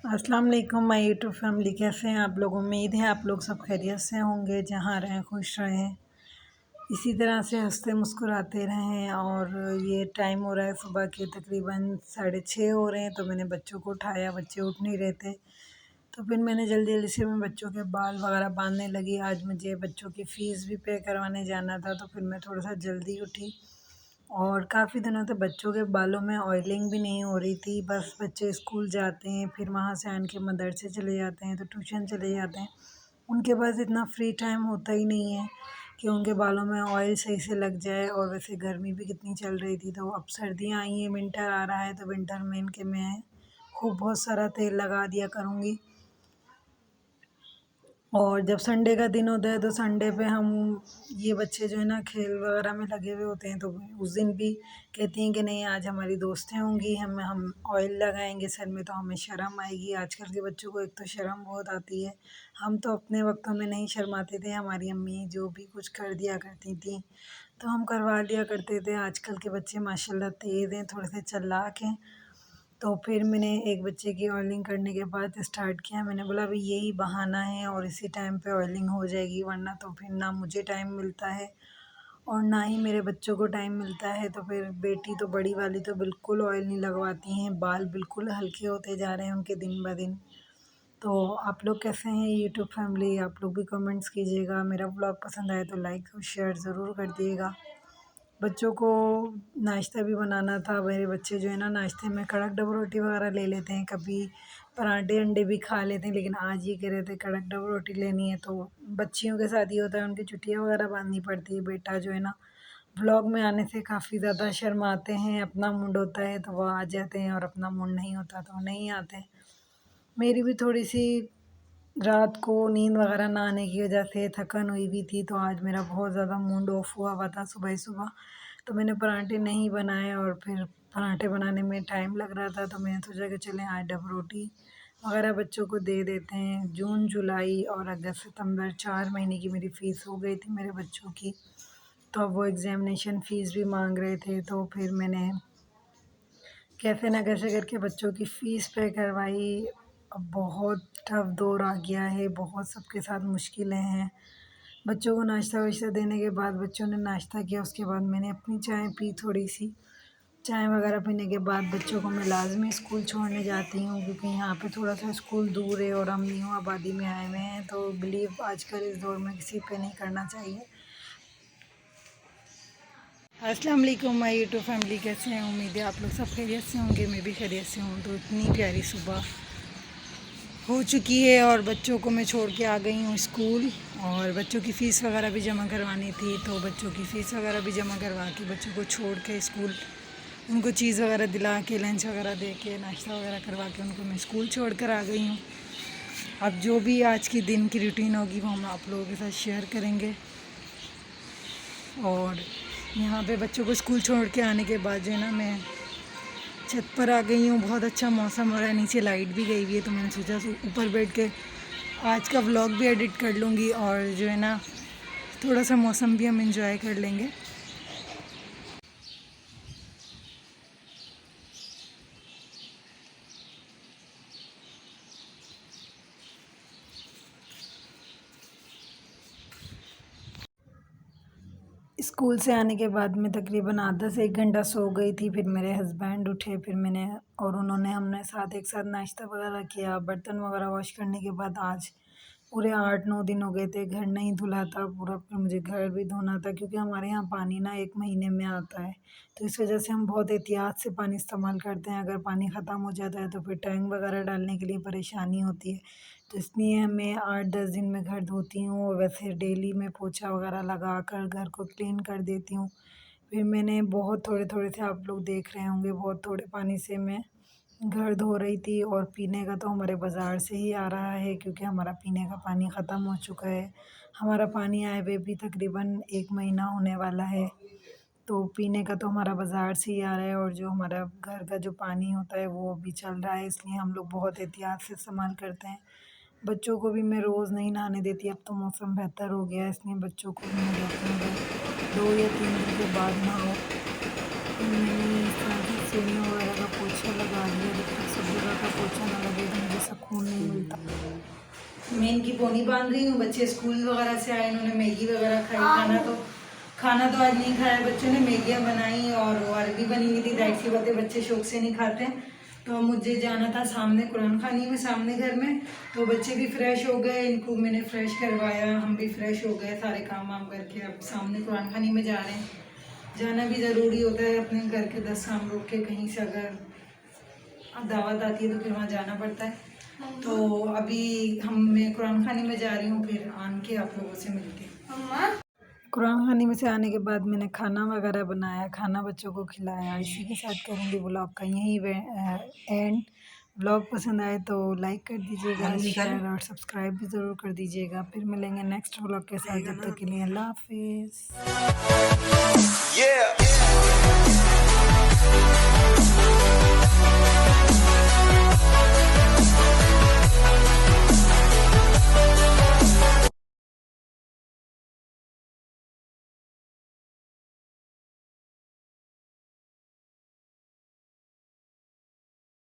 अस्सलाम वालेकुम my YouTube family, कैसे हैं आप लोग। उम्मीद है आप लोग सब खैरियत से होंगे, जहाँ रहें खुश रहें, इसी तरह से हंसते मुस्कुराते रहें। और ये टाइम हो रहा है सुबह के तकरीबन 6:30 हो रहे हैं, तो मैंने बच्चों को उठाया, बच्चे उठ नहीं रहे थे। तो फिर मैंने जल्दी जल्दी से मैं बच्चों के बाल वगैरह बांधने लगी। आज मुझे बच्चों की फ़ीस भी पे करवाने जाना था, तो फिर मैं थोड़ा सा जल्दी उठी। और काफ़ी दिनों से बच्चों के बालों में ऑयलिंग भी नहीं हो रही थी। बस बच्चे स्कूल जाते हैं, फिर वहाँ से आन के मदरसे चले जाते हैं, तो ट्यूशन चले जाते हैं। उनके पास इतना फ्री टाइम होता ही नहीं है कि उनके बालों में ऑयल सही से लग जाए। और वैसे गर्मी भी कितनी चल रही थी, तो अब सर्दियाँ आई हैं, विंटर आ रहा है, तो विंटर में इनके मैं खूब बहुत सारा तेल लगा दिया करूँगी। और जब संडे का दिन होता है, तो संडे पे हम ये बच्चे जो है ना खेल वगैरह में लगे हुए होते हैं, तो उस दिन भी कहती हैं कि नहीं आज हमारी दोस्तें होंगी, हम ऑयल लगाएंगे सर में, तो हमें शर्म आएगी। आजकल के बच्चों को एक तो शर्म बहुत आती है। हम तो अपने वक्तों में नहीं शर्माते थे, हमारी अम्मी जो भी कुछ कर दिया करती थी तो हम करवा लिया करते थे। आजकल के बच्चे माशाल्लाह तेज़ हैं, थोड़े से चालाक हैं। तो फिर मैंने एक बच्चे की ऑयलिंग करने के बाद स्टार्ट किया। मैंने बोला अभी यही बहाना है और इसी टाइम पे ऑयलिंग हो जाएगी, वरना तो फिर ना मुझे टाइम मिलता है और ना ही मेरे बच्चों को टाइम मिलता है। तो फिर बेटी तो बड़ी वाली तो बिल्कुल ऑयल नहीं लगवाती हैं, बाल बिल्कुल हल्के होते जा रहे हैं उनके दिन ब दिन। तो आप लोग कैसे हैं यूट्यूब फैमिली, आप लोग भी कमेंट्स कीजिएगा। मेरा ब्लॉग पसंद आए तो लाइक और शेयर ज़रूर कर दिएगा। बच्चों को नाश्ता भी बनाना था। मेरे बच्चे जो है ना नाश्ते में कड़क डब रोटी वगैरह ले लेते हैं, कभी पराठे अंडे भी खा लेते हैं, लेकिन आज ये कह रहे थे कड़क डब रोटी लेनी है। तो बच्चियों के साथ ये होता है, उनकी छुट्टियाँ वगैरह बांधनी पड़ती है। बेटा जो है ना व्लॉग में आने से काफ़ी ज़्यादा शर्माते हैं। अपना मूड होता है तो वो आ जाते हैं, और अपना मूड नहीं होता तो नहीं आते। मेरी भी थोड़ी सी रात को नींद वगैरह ना आने की वजह से थकन हुई भी थी, तो आज मेरा बहुत ज़्यादा मूड ऑफ हुआ हुआ था सुबह ही सुबह। तो मैंने पराठे नहीं बनाए, और फिर पराठे बनाने में टाइम लग रहा था, तो मैंने सोचा कि चलें आज डब रोटी वगैरह बच्चों को दे देते हैं। जून जुलाई और अगस्त सितंबर 4 महीने की मेरी फ़ीस हो गई थी मेरे बच्चों की। तो अब वो एग्ज़ामिनेशन फ़ीस भी मांग रहे थे, तो फिर मैंने कैसे ना कैसे करके बच्चों की फ़ीस पे करवाई। अब बहुत टफ दौर आ गया है, बहुत सबके साथ मुश्किलें हैं। बच्चों को नाश्ता वाश्ता देने के बाद बच्चों ने नाश्ता किया, उसके बाद मैंने अपनी चाय पी थोड़ी सी। चाय वगैरह पीने के बाद बच्चों को मैं लाज़मी स्कूल छोड़ने जाती हूँ, क्योंकि यहाँ पे थोड़ा सा स्कूल दूर है और हम न्यू आबादी में आए हुए हैं, तो बिलीव आजकल इस दौर में किसी पे नहीं करना चाहिए। अस्सलाम वालेकुम माय यूट्यूब फैमिली, कैसे हैं। उम्मीद है आप लोग सब खैरियत से होंगे, मैं भी खैरियत से हूँ। तो इतनी प्यारी सुबह हो चुकी है और बच्चों को मैं छोड़ के आ गई हूँ स्कूल। और बच्चों की फ़ीस वगैरह भी जमा करवानी थी, तो बच्चों की फ़ीस वगैरह भी जमा करवा के बच्चों को छोड़ के स्कूल, उनको चीज़ वगैरह दिला के, लंच वगैरह दे के, नाश्ता वगैरह करवा के उनको मैं स्कूल छोड़ कर आ गई हूँ। अब जो भी आज की दिन की रूटीन होगी वो हम आप लोगों के साथ शेयर करेंगे। और यहाँ पे बच्चों को स्कूल छोड़ के आने के बाद जो है ना मैं छत पर आ गई हूँ। बहुत अच्छा मौसम हो रहा है, नीचे लाइट भी गई हुई है, तो मैंने सोचा ऊपर बैठ के आज का व्लॉग भी एडिट कर लूँगी, और जो है ना थोड़ा सा मौसम भी हम एंजॉय कर लेंगे। स्कूल से आने के बाद मैं तकरीबन आधा से 1 घंटा सो गई थी। फिर मेरे हस्बैंड उठे, फिर मैंने और उन्होंने हमने साथ एक साथ नाश्ता वगैरह किया। बर्तन वगैरह वॉश करने के बाद आज पूरे 8-9 दिन हो गए थे घर नहीं धुला था पूरा। फिर मुझे घर भी धोना था, क्योंकि हमारे यहाँ पानी ना 1 महीने में आता है, तो इस वजह से हम बहुत एहतियात से पानी इस्तेमाल करते हैं। अगर पानी ख़त्म हो जाता है तो फिर टैंक वगैरह डालने के लिए परेशानी होती है, तो इसलिए मैं 8-10 दिन में घर धोती हूँ। और वैसे डेली मैं पोछा वगैरह लगा कर घर को क्लीन कर देती हूँ। फिर मैंने बहुत थोड़े थोड़े से, आप लोग देख रहे होंगे, बहुत थोड़े पानी से मैं घर धो रही थी। और पीने का तो हमारे बाज़ार से ही आ रहा है, क्योंकि हमारा पीने का पानी ख़त्म हो चुका है। हमारा पानी आए हुए भी तकरीबन 1 महीना होने वाला है, तो पीने का तो हमारा बाज़ार से ही आ रहा है। और जो हमारा घर का जो पानी होता है वो अभी चल रहा है, इसलिए हम लोग बहुत एहतियात से इस्तेमाल करते हैं। बच्चों को भी मैं रोज़ नहीं नहाने देती, अब तो मौसम बेहतर हो गया है, इसलिए बच्चों को भी मैं कहती हूँ कि 2 या 3 दिन के बाद नहाओ। मैंने इस तरह की सीढ़ियों वगैरह का पोछा लगा लिया। जब तक सब जगह का पोछा ना लगे तो मुझे सब मैं इनकी पोनी बांध रही हूँ। बच्चे स्कूल वगैरह से आए, इन्होंने मैगी वगैरह खाई। खाना तो आज नहीं खाया बच्चों ने, मैगियाँ बनाई और वो अरबी बनी हुई थी। जाहिर सी बात है बच्चे शौक से नहीं खाते। तो मुझे जाना था सामने कुरान खानी में, सामने घर में। तो बच्चे भी फ्रेश हो गए, इनको मैंने फ्रेश करवाया, हम भी फ्रेश हो गए सारे काम वाम करके। अब सामने कुरान खानी में जा रहे हैं। जाना भी ज़रूरी होता है, अपने घर के 10 काम रोक के कहीं से अगर दावत आती है तो फिर वहाँ जाना पड़ता है। तो अभी मैं कुरान खानी में जा रही हूँ, फिर आन के आप लोगों से मिलती हूँ। कुरान खानी में से आने के बाद मैंने खाना वगैरह बनाया, खाना बच्चों को खिलाया। इसी के साथ करूँगी व्लॉग का यहीं एंड। व्लॉग पसंद आए तो लाइक कर दीजिएगा, शेयर और सब्सक्राइब भी ज़रूर कर दीजिएगा। फिर मिलेंगे नेक्स्ट व्लॉग के साथ, जब तक के लिए अल्लाह हाफिज़।